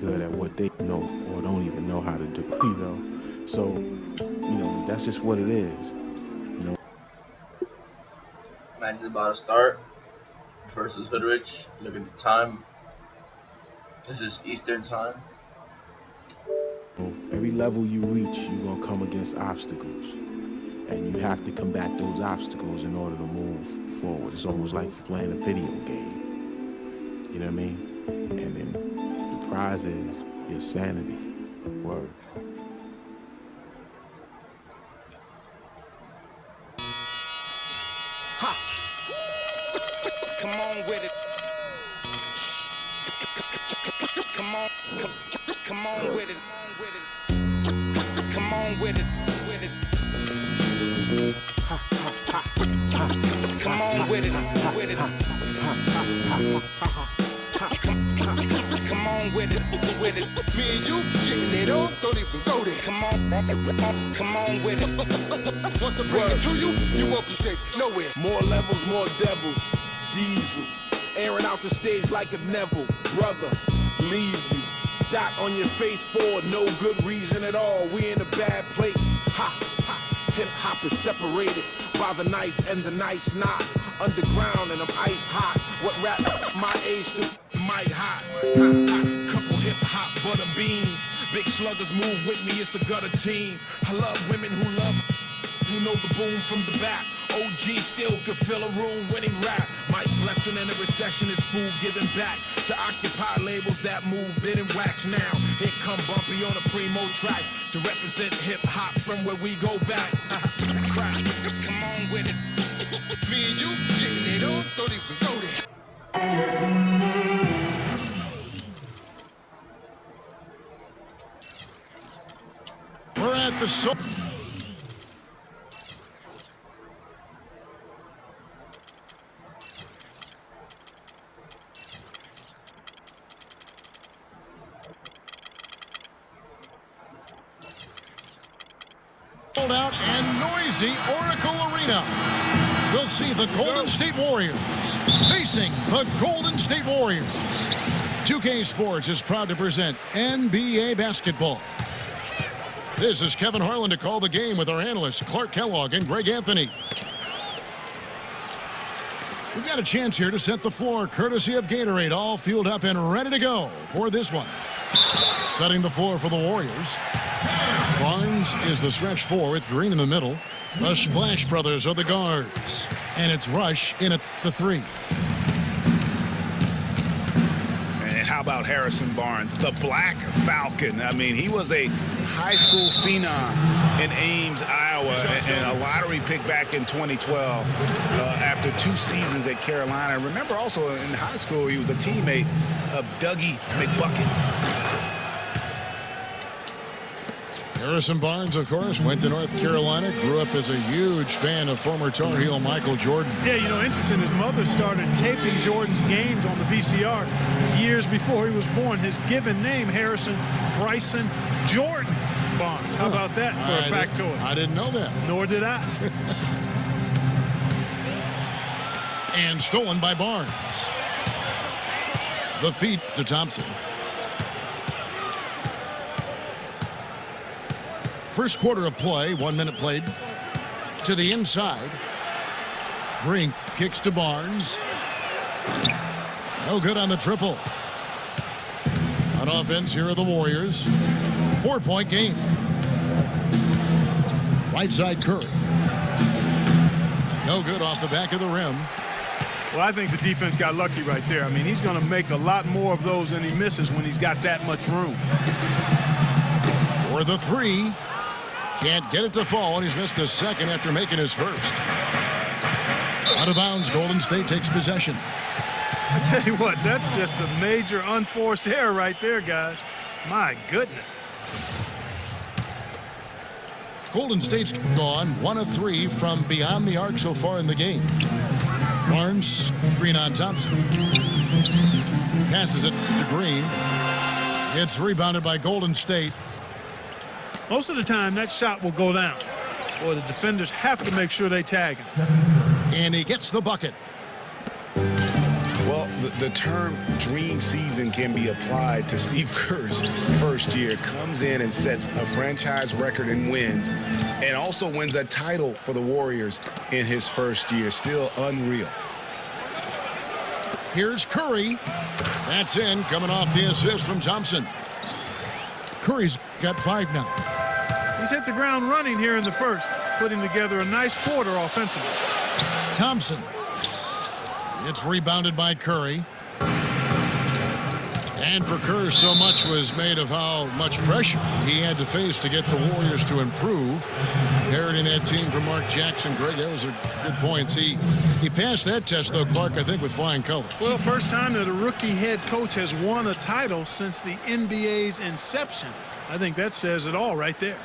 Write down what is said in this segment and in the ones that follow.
good at what they know or don't even know how to do, you know. So, you know, that's just what it is, you know. Match is about to start. Versus Hoodrich. Look at the time. This is Eastern time. Every level you reach, you're going to come against obstacles. And you have to combat those obstacles in order to move forward. It's almost like you're playing a video game. You know what I mean? And then the prize is your sanity. Word. Come on with it. Come on with it. Come on with it. Come on with it. Come on with it. Me and you getting it on, don't even go there. Come on with it. Once I bring it to you, you won't be safe nowhere. More levels, more devils. Diesel, airing out the stage like a Neville. Brother, leave you. Dot on your face for no good reason at all. We in a bad place. Ha, ha. Hip hop is separated by the nice and the nice not. Underground and I'm ice hot. What rap my age to might hot. Ha, ha. Couple hip hop butter beans. Big sluggers move with me, it's a gutter team. I love women who know the boom from the back. OG still could fill a room when he rap. Mike Blessing in a recession is food giving back to occupy labels that move, didn't wax now. Here come Bumpy on a primo track to represent hip hop from where we go back. Crack. Come on with it. Me and you getting it on, don't even go there. We're at the show. Out and noisy Oracle Arena. We'll see the Golden State Warriors facing the Golden State Warriors. 2K Sports is proud to present NBA basketball. This is Kevin Harlan to call the game with our analysts Clark Kellogg and Greg Anthony. We've got a chance here to set the floor courtesy of Gatorade, all fueled up and ready to go for this one. Setting the floor for the Warriors. Barnes is the stretch four with Green in the middle. The Splash Brothers are the guards. And it's Rush in at the three. And how about Harrison Barnes, the Black Falcon? I mean, he was a high school phenom in Ames, Iowa, and a lottery pick back in 2012 after 2 seasons at Carolina. Remember also in high school, he was a teammate of Dougie McBuckets. Harrison Barnes, of course, went to North Carolina, grew up as a huge fan of former Tar Heel Michael Jordan. Yeah, you know, interesting, his mother started taping Jordan's games on the VCR years before he was born. His given name, Harrison Bryson Jordan Barnes. How about that for a factoid? I didn't know that. Nor did I. And stolen by Barnes. The feed to Thompson. First quarter of play, 1 minute played. To the inside. Green kicks to Barnes. No good on the triple. On offense, here are the Warriors. 4-point game. Right side Curry. No good off the back of the rim. Well, I think the defense got lucky right there. I mean, he's going to make a lot more of those than he misses when he's got that much room. For the three. Can't get it to fall, and he's missed the second after making his first. Out of bounds, Golden State takes possession. I tell you what, that's just a major unforced error right there, guys. My goodness. Golden State's gone 1 of 3 from beyond the arc so far in the game. Barnes, Green on Thompson. Passes it to Green. It's rebounded by Golden State. Most of the time, that shot will go down. Or the defenders have to make sure they tag him. And he gets the bucket. Well, the term dream season can be applied to Steve Kerr's first year. Comes in and sets a franchise record in wins and also wins a title for the Warriors in his first year. Still unreal. Here's Curry. That's in, coming off the assist from Thompson. Curry's got 5 now. He's hit the ground running here in the first, putting together a nice quarter offensively. Thompson. It's rebounded by Curry. And for Kerr, so much was made of how much pressure he had to face to get the Warriors to improve. Inheriting that team from Mark Jackson. Greg, that was a good point. He passed that test, though, Clark, I think, with flying colors. Well, first time that a rookie head coach has won a title since the NBA's inception. I think that says it all right there.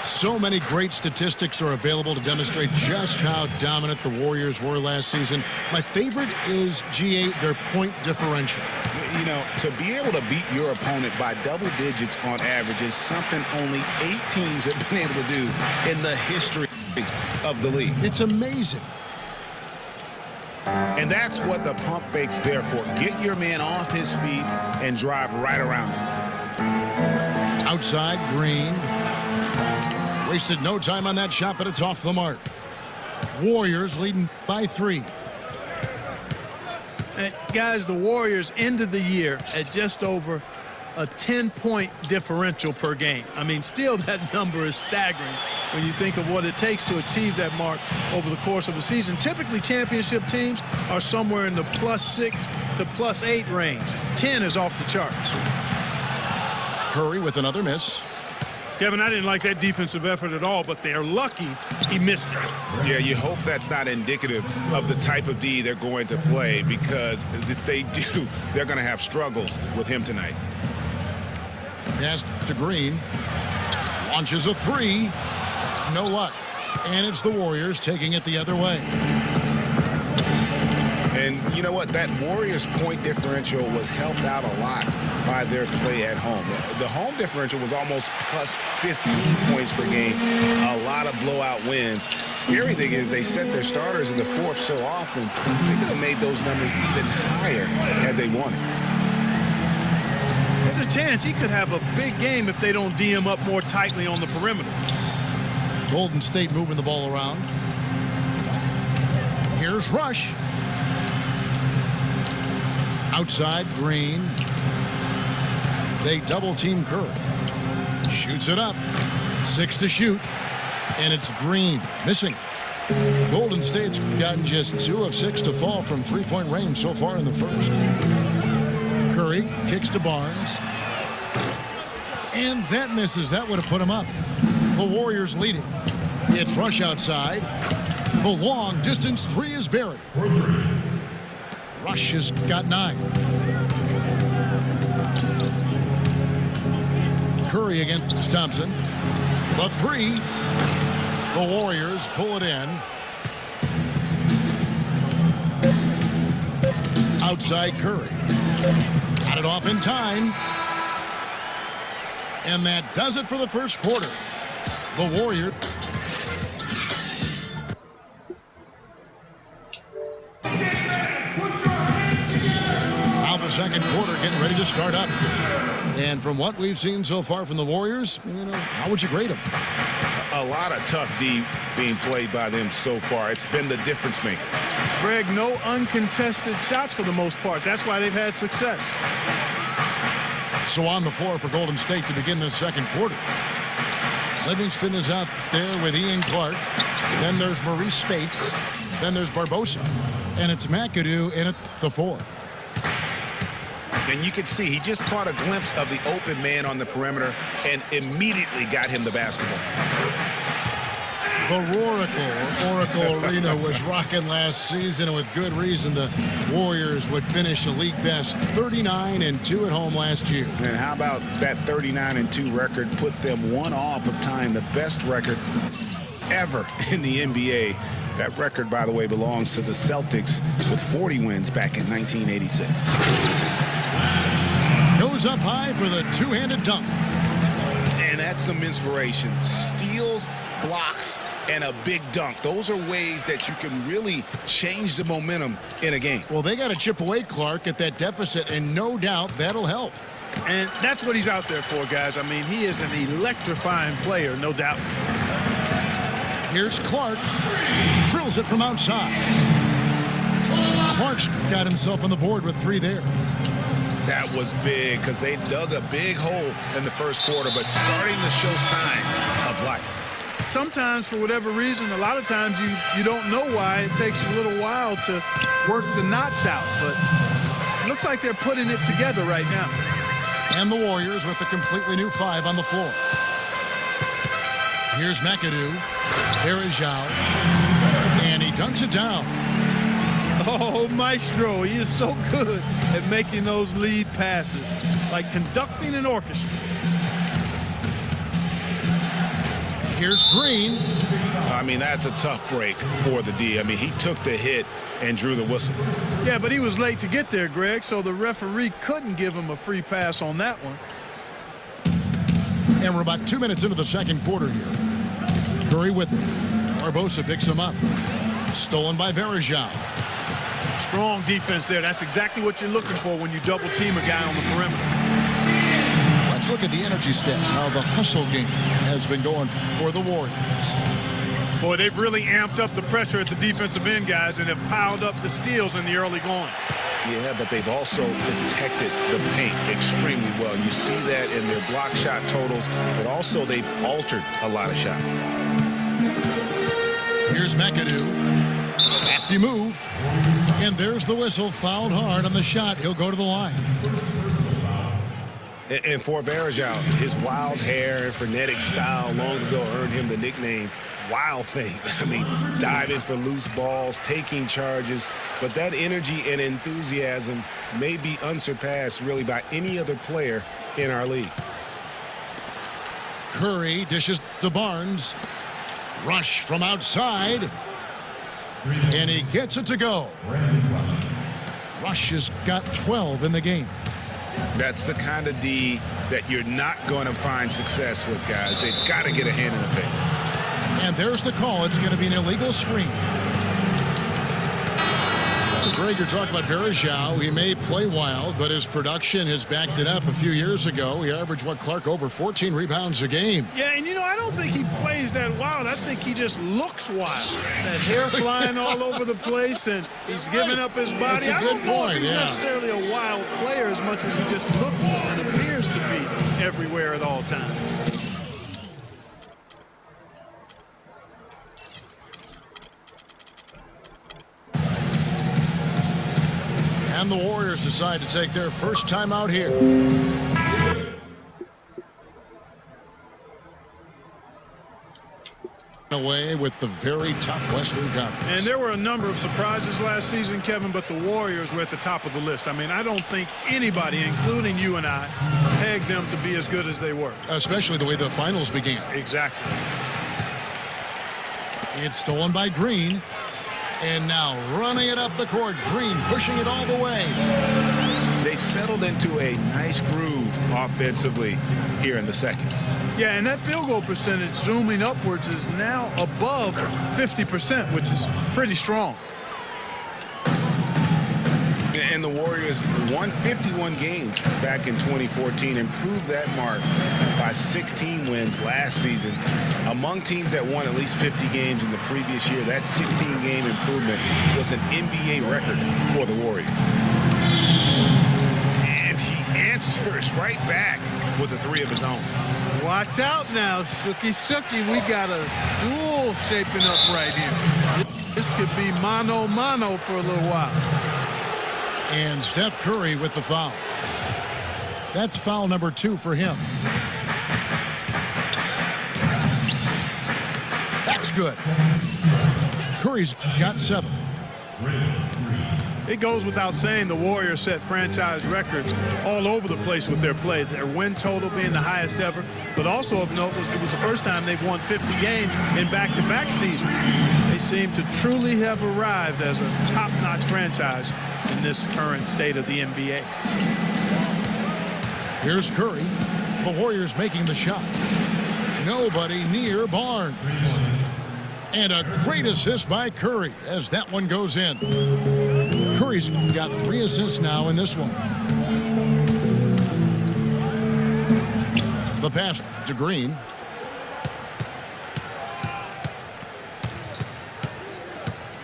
So many great statistics are available to demonstrate just how dominant the Warriors were last season. My favorite is G8, their point differential. You know, to be able to beat your opponent by double digits on average is something only 8 teams have been able to do in the history of the league. It's amazing. And that's what the pump fake's there for. Get your man off his feet and drive right around him. Outside, Green. Wasted no time on that shot, but it's off the mark. Warriors leading by 3. And guys, the Warriors ended the year at just over a 10-point differential per game. I mean, still that number is staggering when you think of what it takes to achieve that mark over the course of a season. Typically, championship teams are somewhere in the +6 to +8 range. 10 is off the charts. Curry with another miss. Kevin, I didn't like that defensive effort at all, but they're lucky he missed it. Yeah, you hope that's not indicative of the type of D they're going to play, because if they do, they're going to have struggles with him tonight. Pass to Green. Launches a 3. No luck. And it's the Warriors taking it the other way. And you know what? That Warriors point differential was helped out a lot by their play at home. The home differential was almost plus 15 points per game. A lot of blowout wins. Scary thing is they set their starters in the fourth so often, they could have made those numbers even higher had they wanted. There's a chance he could have a big game if they don't D him up more tightly on the perimeter. Golden State moving the ball around. Here's Rush. Outside, Green. They double-team Curry. Shoots it up. 6 to shoot. And it's Green. Missing. Golden State's gotten just 2 of 6 to fall from three-point range so far in the first. Curry kicks to Barnes. And that misses. That would have put him up. The Warriors leading. It's Rush outside. The long-distance 3 is buried. Rush has got 9. Curry against Thompson. The 3. The Warriors pull it in. Outside Curry. Got it off in time. And that does it for the first quarter. The Warriors. Second quarter getting ready to start up. And from what we've seen so far from the Warriors, how would you grade them? A lot of tough D being played by them so far. It's been the difference maker. Greg, no uncontested shots for the most part. That's why they've had success. So on the floor for Golden State to begin the second quarter. Livingston is out there with Ian Clark. Then there's Maurice Spates. Then there's Barbosa. And it's McAdoo in at the 4. And you could see he just caught a glimpse of the open man on the perimeter and immediately got him the basketball. The Oracle Arena was rocking last season, and with good reason. The Warriors would finish a league best 39-2 at home last year. And how about that 39-2 record put them 1 off of tying the best record ever in the NBA. That record, by the way, belongs to the Celtics with 40 wins back in 1986. Goes up high for the two-handed dunk. And that's some inspiration. Steals, blocks, and a big dunk. Those are ways that you can really change the momentum in a game. Well, they got to chip away, Clark, at that deficit, and no doubt that'll help. And that's what he's out there for, guys. I mean, he is an electrifying player, no doubt. Here's Clark. Drills it from outside. Clark's got himself on the board with 3 there. That was big because they dug a big hole in the first quarter, but starting to show signs of life. Sometimes, for whatever reason, a lot of times you don't know why. It takes a little while to work the knots out, but it looks like they're putting it together right now. And the Warriors with a completely new 5 on the floor. Here's McAdoo. Varejao. And he dunks it down. Oh, Maestro, he is so good at making those lead passes, like conducting an orchestra. Here's Green. I mean, that's a tough break for the D. I mean, he took the hit and drew the whistle. Yeah, but he was late to get there, Greg, so the referee couldn't give him a free pass on that one. And we're about 2 minutes into the second quarter here. Curry with it. Barbosa picks him up. Stolen by Varejao. Strong defense there. That's exactly what you're looking for when you double team a guy on the perimeter. Let's look at the energy stats, how the hustle game has been going for the Warriors. Boy, they've really amped up the pressure at the defensive end, guys, and have piled up the steals in the early going. Yeah, but they've also protected the paint extremely well. You see that in their block shot totals, but also they've altered a lot of shots. Here's McAdoo. Hefty move. And there's the whistle. Fouled hard on the shot. He'll go to the line. And for Varejao, his wild hair and frenetic style long ago earned him the nickname Wild Thing. I mean, diving for loose balls, taking charges, but that energy and enthusiasm may be unsurpassed really by any other player in our league. Curry dishes to Barnes. Rush from outside. And he gets it to go. Rush has got 12 in the game. That's the kind of D that you're not going to find success with, guys. They've got to get a hand in the face. And there's the call. It's going to be an illegal screen. Greg, you're talking about Varejao. He may play wild, but his production has backed it up. A few years ago, he averaged, Clark, over 14 rebounds a game. Yeah, and I don't think he plays that wild. I think he just looks wild. That hair flying all over the place, and he's giving up his body. That's a good I don't know point, if he's necessarily a wild player as much as he just looks and appears to be everywhere at all times. And the Warriors decide to take their first time out here. Away with the very tough Western Conference. And there were a number of surprises last season, Kevin, but the Warriors were at the top of the list. I mean, I don't think anybody, including you and I, pegged them to be as good as they were. Especially the way the finals began. Exactly. It's stolen by Green. And now running it up the court. Green pushing it all the way. They've settled into a nice groove offensively here in the second. Yeah, and that field goal percentage zooming upwards is now above 50%, which is pretty strong. And the Warriors won 51 games back in 2014, improved that mark by 16 wins last season. Among teams that won at least 50 games in the previous year, that 16-game improvement was an NBA record for the Warriors. And he answers right back with a 3 of his own. Watch out now, Shooky. We got a duel shaping up right here. This could be mano-mano for a little while. And Steph Curry with the foul. That's foul number 2 for him. That's good. Curry's got 7. It goes without saying the Warriors set franchise records all over the place with their play. Their win total being the highest ever, but also of note it was the first time they've won 50 games in back-to-back seasons. They seem to truly have arrived as a top-notch franchise in this current state of the NBA. Here's Curry. The Warriors making the shot. Nobody near Barnes. And a great assist by Curry as that one goes in. Curry's got 3 assists now in this one. The pass to Green.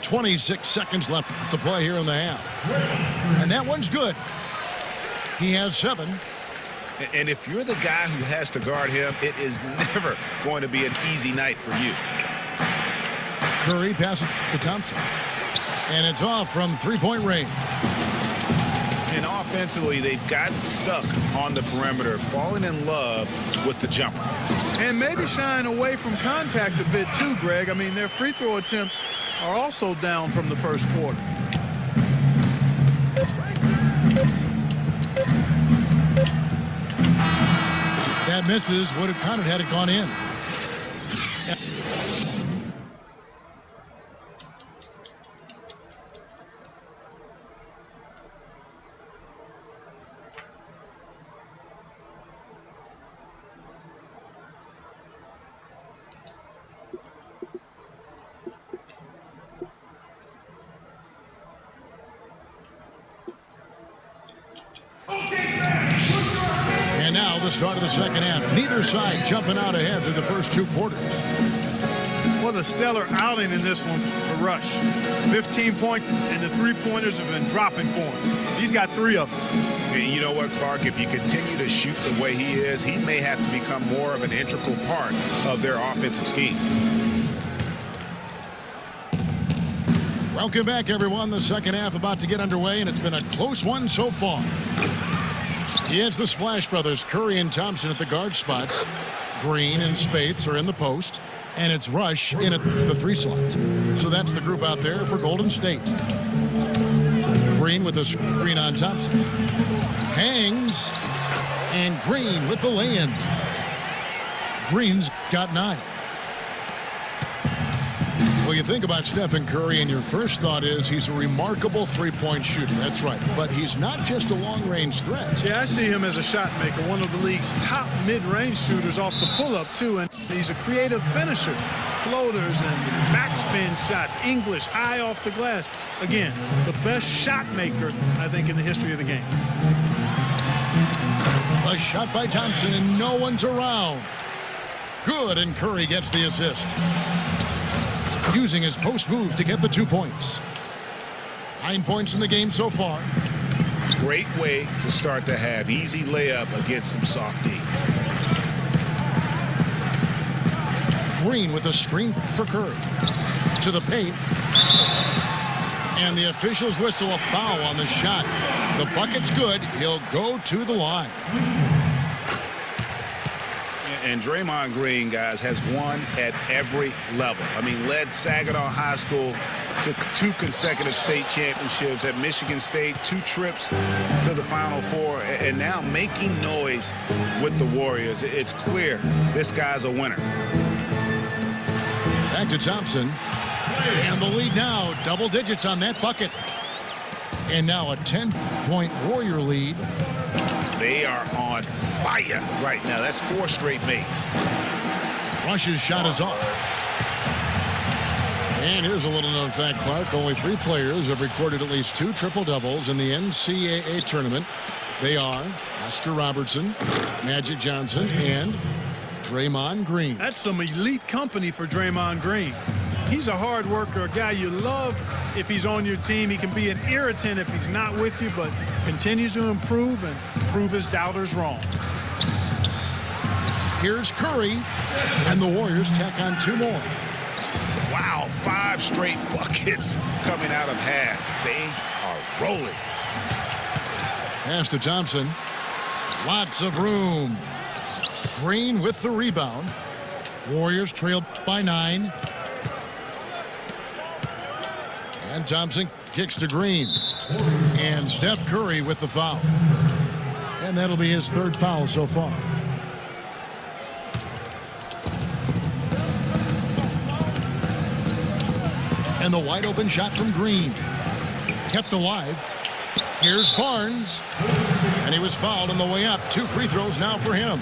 .26 seconds left to play here in the half. And that one's good. He has 7. And if you're the guy who has to guard him, it is never going to be an easy night for you. Curry passes to Thompson. And it's off from three-point range. And offensively, they've gotten stuck on the perimeter, falling in love with the jumper. And maybe shying away from contact a bit too, Greg. I mean, their free throw attempts are also down from the first quarter. That misses. Would have counted had it gone in. And now the start of the second half. Neither side jumping out ahead through the first 2 quarters. What a stellar outing in this one for Rush. 15 points, and the 3-pointers have been dropping for him. He's got 3 of them. And you know what, Clark? If you continue to shoot the way he is, he may have to become more of an integral part of their offensive scheme. Welcome back, everyone. The second half about to get underway, and it's been a close one so far. It's the Splash Brothers, Curry and Thompson at the guard spots. Green and Spates are in the post. And it's Rush in at the 3 slot. So that's the group out there for Golden State. Green with a screen on Thompson. Hangs. And Green with the lay-in. Green's got 9. Well, you think about Stephen Curry, and your first thought is he's a remarkable 3-point shooter. That's right. But he's not just a long-range threat. Yeah, I see him as a shot maker, one of the league's top mid-range shooters off the pull-up, too. And he's a creative finisher. Floaters and backspin shots, English, high off the glass. Again, the best shot maker, I think, in the history of the game. A shot by Thompson, and no one's around. Good, and Curry gets the assist. Using his post move to get the 2 points. 9 points in the game so far. Great way to start the half. Easy layup against some soft D. Green with a screen for Curry. To the paint. And the officials whistle a foul on the shot. The bucket's good. He'll go to the line. And Draymond Green, guys, has won at every level. I mean, led Saginaw High School to 2 consecutive state championships at Michigan State, 2 trips to the Final Four, and now making noise with the Warriors. It's clear this guy's a winner. Back to Thompson. And the lead now, double digits on that bucket. And now a 10-point Warrior lead. They are on fire right now. That's 4 straight makes. Rush's shot is off. And here's a little known fact, Clark. Only 3 players have recorded at least 2 triple-doubles in the NCAA tournament. They are Oscar Robertson, Magic Johnson, and Draymond Green. That's some elite company for Draymond Green. He's a hard worker, a guy you love if he's on your team. He can be an irritant if he's not with you, but continues to improve and prove his doubters wrong. Here's Curry, and the Warriors tack on 2 more. Wow, 5 straight buckets coming out of half. They are rolling. Pass to Thompson. Lots of room. Green with the rebound. Warriors trail by 9. And Thompson kicks to Green. And Steph Curry with the foul. And that'll be his 3rd foul so far. And the wide open shot from Green. Kept alive. Here's Barnes. And he was fouled on the way up. 2 free throws now for him.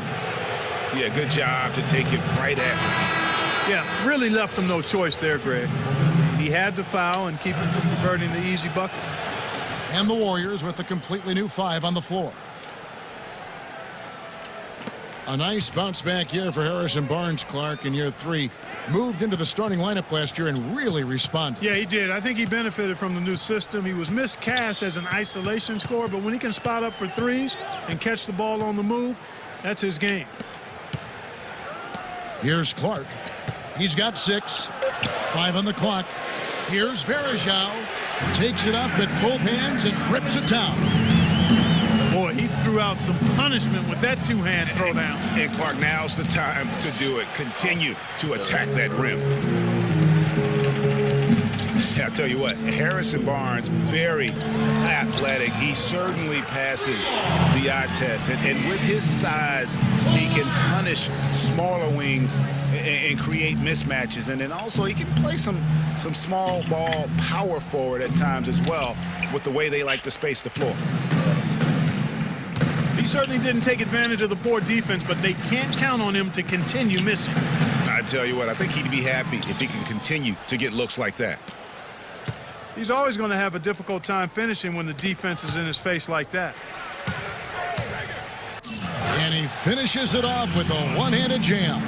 Yeah, good job to take it right at him. Yeah, really left him no choice there, Greg. He had to foul and keep him from converting the easy bucket. And the Warriors with a completely new 5 on the floor. A nice bounce back here for Harrison Barnes, Clark, in year 3. Moved into the starting lineup last year and really responded. Yeah, he did. I think he benefited from the new system. He was miscast as an isolation scorer, but when he can spot up for threes and catch the ball on the move, that's his game. Here's Clark. He's got 6. 5 on the clock. Here's Varejao. Takes it up with both hands and rips it down. Boy, he threw out some punishment with that two-hand throwdown. And Clark, now's the time to do it. Continue to attack that rim. Yeah, I'll tell you what, Harrison Barnes, very athletic. He certainly passes the eye test. And with his size, he can punish smaller wings and create mismatches. And then also he can play some small ball power forward at times as well with the way they like to space the floor. He certainly didn't take advantage of the poor defense, but they can't count on him to continue missing. I tell you what, I think he'd be happy if he can continue to get looks like that. He's always going to have a difficult time finishing when the defense is in his face like that. And he finishes it off with a one-handed jam.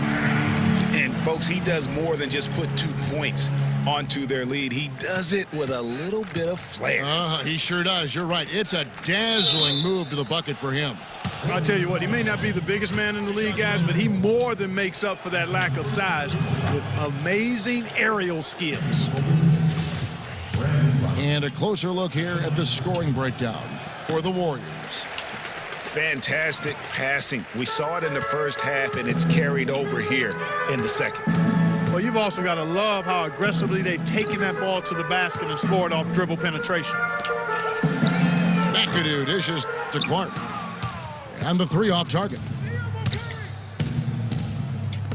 And folks, he does more than just put 2 points onto their lead. He does it with a little bit of flair. He sure does. You're right. It's a dazzling move to the bucket for him. I'll tell you what, he may not be the biggest man in the league, guys, but he more than makes up for that lack of size with amazing aerial skills. And a closer look here at the scoring breakdown for the Warriors. Fantastic passing. We saw it in the first half, and it's carried over here in the second. Well, you've also got to love how aggressively they've taken that ball to the basket and scored off dribble penetration. McAdoo dishes to Clark. And the 3 off target.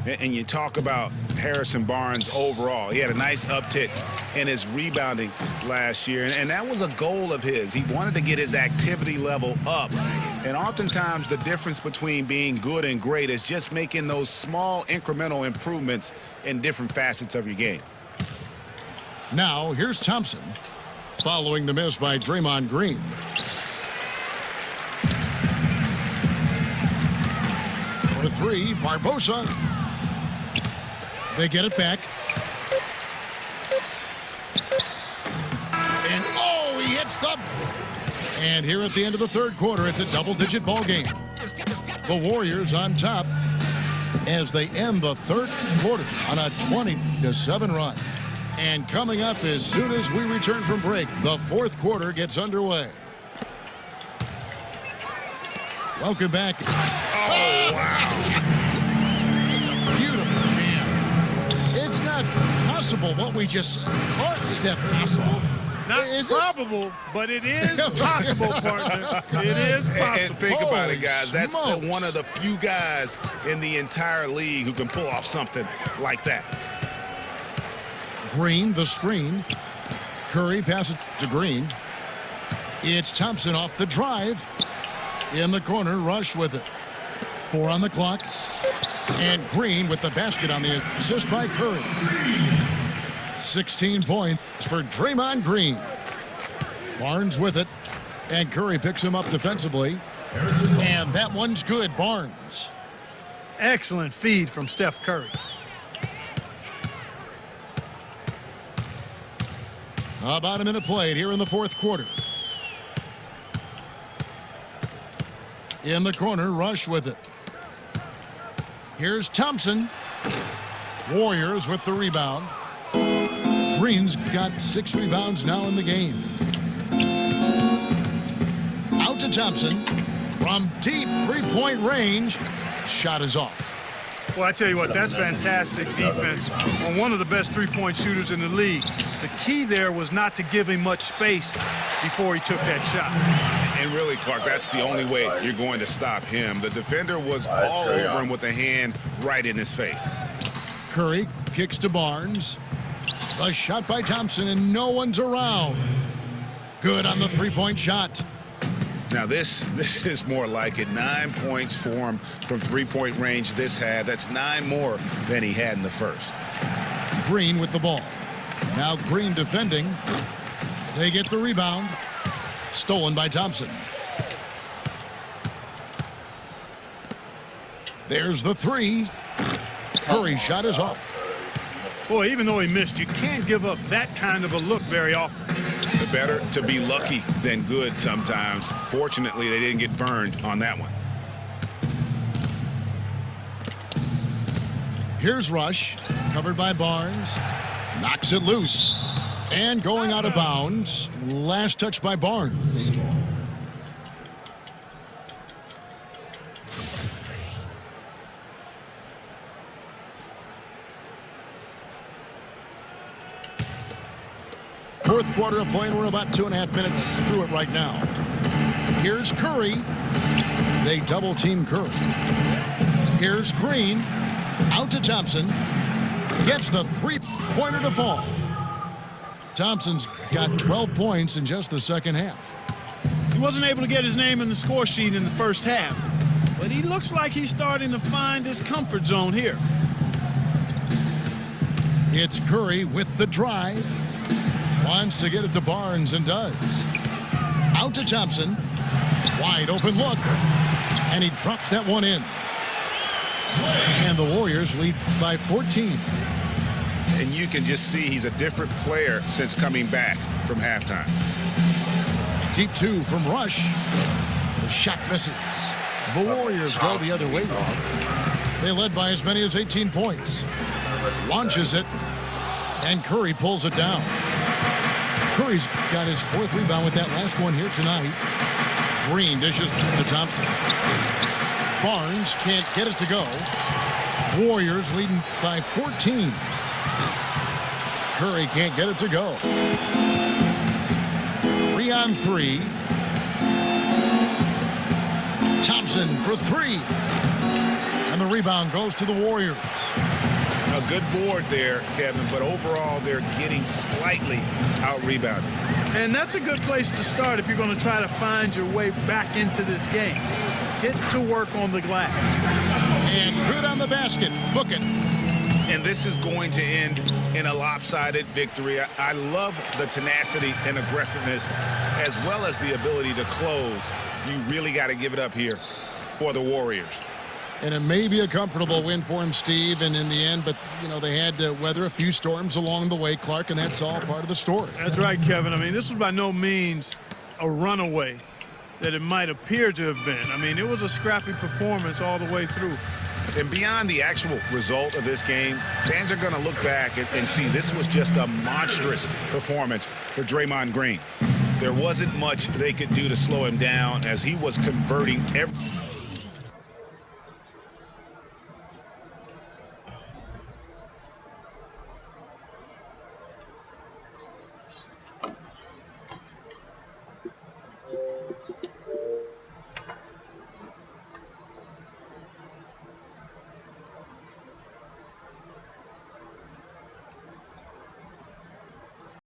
And you talk about Harrison Barnes overall. He had a nice uptick in his rebounding last year, and that was a goal of his. He wanted to get his activity level up. And oftentimes the difference between being good and great is just making those small incremental improvements in different facets of your game. Now, here's Thompson, following the miss by Draymond Green. For 3, Barbosa. They get it back. And, oh, he hits the... And here at the end of the third quarter, it's a double-digit ball game. The Warriors on top as they end the third quarter on a 20-7 run. And coming up as soon as we return from break, the fourth quarter gets underway. Welcome back. Oh, wow. It's a beautiful jam. It's not possible what we just said. Is that possible? Not probable, but it is possible, partner. It is possible. And think about it, guys. That's smokes. one of the few guys in the entire league who can pull off something like that. Green, the screen. Curry passes to Green. It's Thompson off the drive. In the corner, Rush with it. 4 on the clock. And Green with the basket on the assist by Curry. 16 points for Draymond Green. Barnes with it. And Curry picks him up defensively. And that one's good, Barnes. Excellent feed from Steph Curry. About a minute played here in the fourth quarter. In the corner, Rush with it. Here's Thompson. Warriors with the rebound. Green's got 6 rebounds now in the game. Out to Thompson. From deep three-point range. Shot is off. Well, I tell you what, that's fantastic defense on one of the best three-point shooters in the league. The key there was not to give him much space before he took that shot. And really, Clark, that's the only way you're going to stop him. The defender was all over him with a hand right in his face. Curry kicks to Barnes. A shot by Thompson, and no one's around. Good on the three-point shot. Now this is more like it. 9 points for him from three-point range this half. That's 9 more than he had in the first. Green with the ball. Now Green defending. They get the rebound. Stolen by Thompson. There's the three. Curry's shot is off. Boy, even though he missed, you can't give up that kind of a look very often. Better to be lucky than good sometimes. Fortunately, they didn't get burned on that one. Here's Rush, covered by Barnes. Knocks it loose. And going out of bounds. Last touch by Barnes. Fourth quarter of play, and we're about 2.5 minutes through it right now. Here's Curry. They double team Curry. Here's Green. Out to Thompson. Gets the three-pointer to fall. Thompson's got 12 points in just the second half. He wasn't able to get his name in the score sheet in the first half, but he looks like he's starting to find his comfort zone here. It's Curry with the drive. Wants to get it to Barnes and does. Out to Thompson. Wide open look. And he drops that one in. And the Warriors lead by 14. And you can just see he's a different player since coming back from halftime. Deep two from Rush. The shot misses. The Warriors go the other way. They led by as many as 18 points. Launches it. And Curry pulls it down. Curry's got his fourth rebound with that last one here tonight. Green dishes to Thompson. Barnes can't get it to go. Warriors leading by 14. Curry can't get it to go. 3-on-3. Thompson for three. And the rebound goes to the Warriors. A good board there, Kevin, but overall they're getting slightly out-rebounded. And that's a good place to start if you're going to try to find your way back into this game. Get to work on the glass. And good on the basket. Book it. And this is going to end in a lopsided victory. I love the tenacity and aggressiveness as well as the ability to close. You really got to give it up here for the Warriors. And it may be a comfortable win for him, Steve, and in the end, but, you know, they had to weather a few storms along the way, Clark, and that's all part of the story. That's right, Kevin. I mean, this was by no means a runaway that it might appear to have been. I mean, it was a scrappy performance all the way through. And beyond the actual result of this game, fans are going to look back and see this was just a monstrous performance for Draymond Green. There wasn't much they could do to slow him down as he was converting every